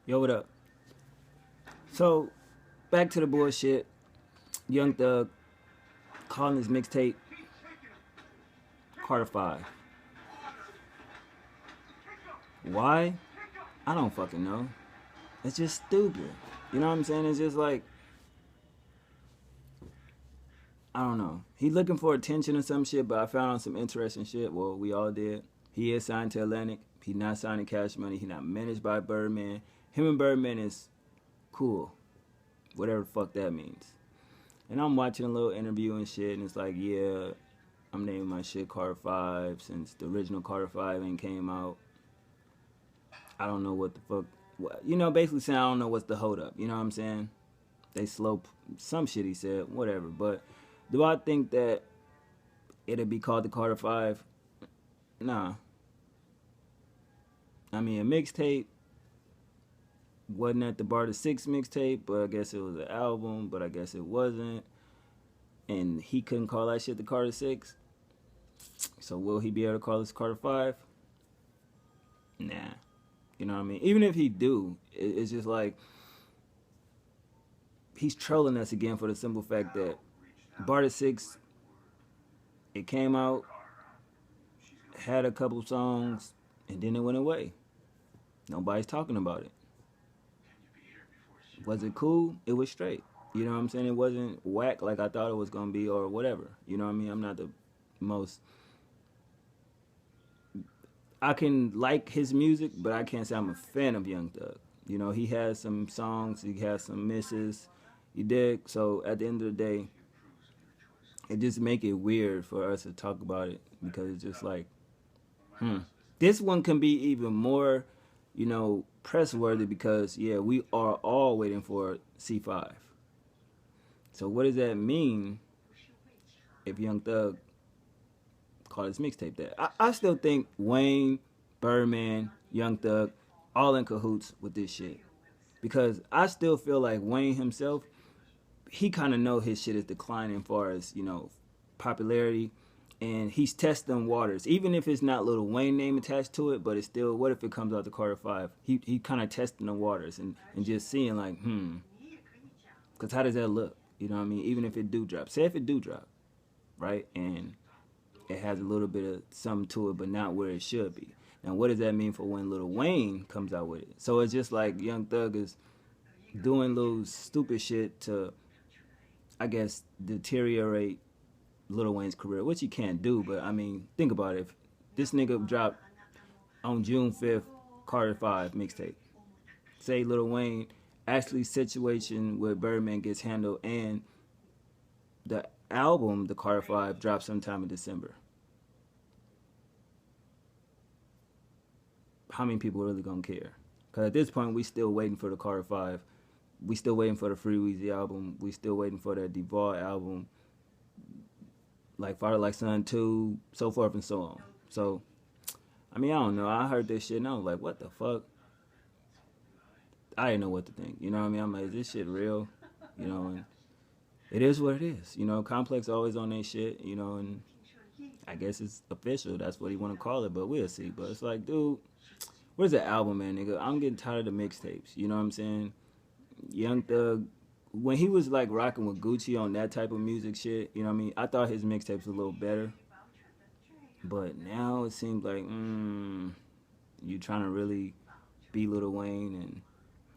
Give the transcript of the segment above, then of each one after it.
Yo, what up? So, back to the bullshit. Young Thug calling his mixtape Carter 5. Why? I don't fucking know. It's just stupid. You know what I'm saying? It's just like, I don't know. He looking for attention or some shit, but I found out some interesting shit. Well, we all did. He is signed to Atlantic. He not signed to Cash Money. He not managed by Birdman. Him and Birdman is cool. Whatever the fuck that means. And I'm watching a little interview and shit, and it's like, yeah, I'm naming my shit Carter 5 since the original Carter 5 ain't came out. I don't know what the fuck, you know, basically saying I don't know what's the hold up. You know what I'm saying? They slow some shit he said, whatever. But do I think that it'd be called the Carter 5? Nah. I mean, a mixtape wasn't at the Bar to 6 mixtape, but I guess it was an album, but I guess it wasn't. And he couldn't call that shit the Carter 6. So will he be able to call this Carter 5? Nah. You know what I mean? Even if he do, it's just like he's trolling us again for the simple fact that Barter 6, it came out, had a couple songs, and then it went away. Nobody's talking about it. Was it cool? It was straight. You know what I'm saying? It wasn't whack like I thought it was going to be or whatever. You know what I mean? I'm not the most... I can like his music, but I can't say I'm a fan of Young Thug. You know, he has some songs, he has some misses, you dig? So at the end of the day, it just make it weird for us to talk about it because it's just like, This one can be even more, you know, press worthy because, yeah, we are all waiting for C5. So what does that mean if Young Thug call his mixtape that? I still think Wayne, Birdman, Young Thug, all in cahoots with this shit. Because I still feel like Wayne himself, he kind of know his shit is declining as far as, you know, popularity. And he's testing waters. Even if it's not Lil Wayne name attached to it, but it's still, what if it comes out to Carter 5? He kind of testing the waters and just seeing like, Because how does that look? You know what I mean? Even if it do drop. Say if it do drop, right? And it has a little bit of something to it, but not where it should be. Now, what does that mean for when Lil Wayne comes out with it? So it's just like Young Thug is doing little stupid shit to, I guess, deteriorate Lil Wayne's career, which he can't do. But, I mean, think about it. If this nigga dropped on June 5th, Carter 5 mixtape. Say Lil Wayne, actually situation where Birdman gets handled and the album, the Carter 5, drops sometime in December. How many people are really gonna care? Because at this point, we still waiting for the Carter 5. We still waiting for the Free Weezy album. We still waiting for that Duval album. Like Father Like Son 2, so forth and so on. So, I mean, I don't know. I heard this shit and I was like, what the fuck? I didn't know what to think. You know what I mean? I'm like, is this shit real? You know, and it is what it is. You know, Complex always on that shit, you know, and I guess it's official. That's what he want to call it, but we'll see. But it's like, dude, where's the album, man, nigga? I'm getting tired of the mixtapes. You know what I'm saying? Young Thug, when he was like rocking with Gucci on that type of music shit, you know what I mean? I thought his mixtapes were a little better. But now it seems like, you trying to really be Lil Wayne and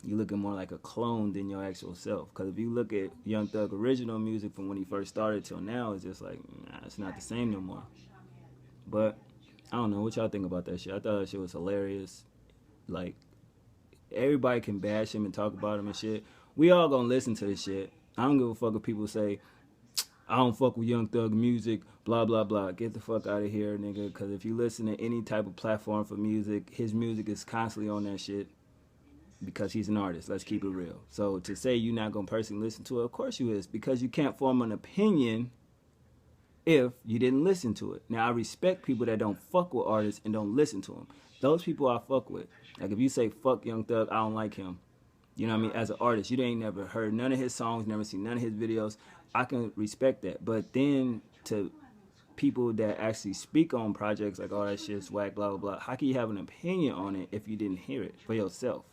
you looking more like a clone than your actual self. Because if you look at Young Thug original music from when he first started till now, it's just like, nah, it's not the same no more. But I don't know what y'all think about that shit. I thought that shit was hilarious. Like, everybody can bash him and talk about him and shit. We all gonna listen to this shit. I don't give a fuck if people say, I don't fuck with Young Thug music, blah, blah, blah. Get the fuck out of here, nigga. Because if you listen to any type of platform for music, his music is constantly on that shit. Because he's an artist. Let's keep it real. So to say you're not going to personally listen to it, of course you is. Because you can't form an opinion if you didn't listen to it. Now, I respect people that don't fuck with artists and don't listen to them. Those people I fuck with. Like if you say, fuck Young Thug, I don't like him. You know what I mean? As an artist, you ain't never heard none of his songs, never seen none of his videos. I can respect that. But then to people that actually speak on projects like, oh, that shit's whack, blah, blah, blah. How can you have an opinion on it if you didn't hear it for yourself?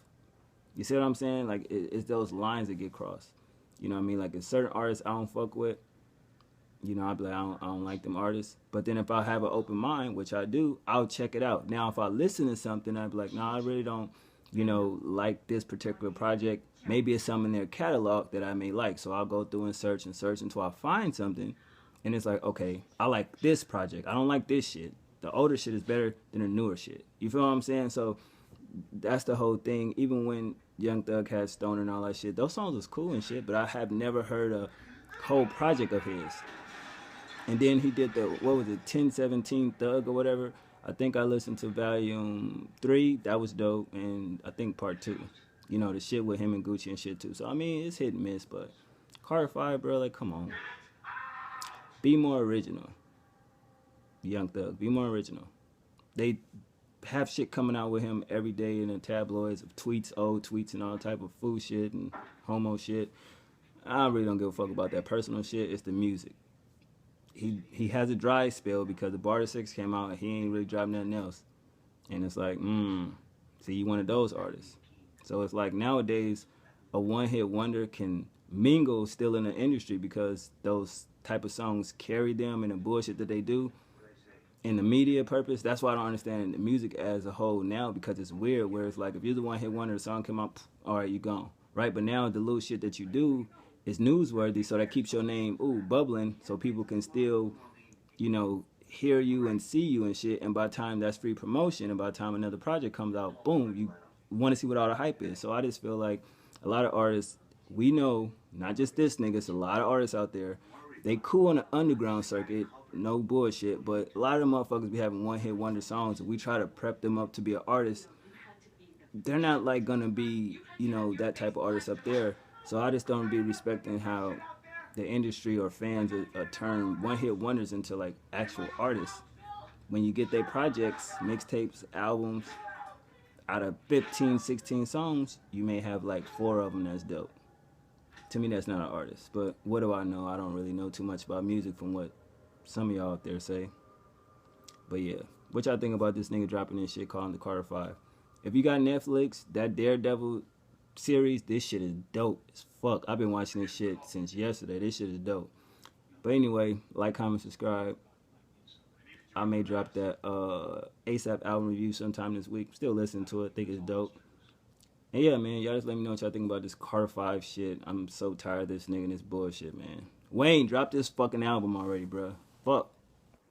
You see what I'm saying? Like it's those lines that get crossed. You know what I mean? Like if certain artists I don't fuck with, you know, I'll be like, I don't like them artists. But then if I have an open mind, which I do, I'll check it out. Now, if I listen to something, I'd be like, no, I really don't, you know, like this particular project. Maybe it's something in their catalog that I may like. So I'll go through and search until I find something. And it's like, okay, I like this project. I don't like this shit. The older shit is better than the newer shit. You feel what I'm saying? So that's the whole thing. Even when Young Thug had Stoner and all that shit, those songs was cool and shit, but I have never heard a whole project of his. And then he did the, what was it, 1017 Thug or whatever. I think I listened to Volume 3. That was dope. And I think Part 2. You know, the shit with him and Gucci and shit too. So, I mean, it's hit and miss, but Carter 5, bro, like, come on. Be more original. Young Thug, be more original. They have shit coming out with him every day in the tabloids of tweets, old tweets, and all type of fool shit and homo shit. I really don't give a fuck about that personal shit. It's the music. He has a dry spell because the Barter 6 came out and he ain't really dropped nothing else. And it's like, see, you one of those artists. So it's like nowadays, a one-hit wonder can mingle still in the industry because those type of songs carry them and the bullshit that they do in the media purpose. That's why I don't understand the music as a whole now, because it's weird where it's like if you're the one-hit wonder, the song come out, all right, you gone. Right? But now the little shit that you do is newsworthy, so that keeps your name bubbling, so people can still, you know, hear you and see you and shit. And by the time that's free promotion, and by the time another project comes out, boom, you want to see what all the hype is. So I just feel like a lot of artists, we know, not just this nigga, it's a lot of artists out there, they cool on the underground circuit, no bullshit, but a lot of them motherfuckers be having one-hit wonder songs, and we try to prep them up to be an artist. They're not like gonna be, you know, that type of artist up there. So I just don't be respecting how the industry or fans turn one-hit wonders into like actual artists. When you get their projects, mixtapes, albums, out of 15, 16 songs, you may have like 4 of them that's dope. To me, that's not an artist. But what do I know? I don't really know too much about music from what some of y'all out there say. But yeah, what y'all think about this nigga dropping this shit calling the Carter 5? If you got Netflix, that Daredevil series, this shit is dope as fuck. I've been watching this shit since yesterday. This shit is dope. But anyway, like, comment, subscribe. I may drop that ASAP album review sometime this week. Still listening to it. Think it's dope. And yeah, man, y'all just let me know what y'all think about this Carter 5 shit. I'm so tired of this nigga and this bullshit, man. Wayne, drop this fucking album already, bro. Fuck.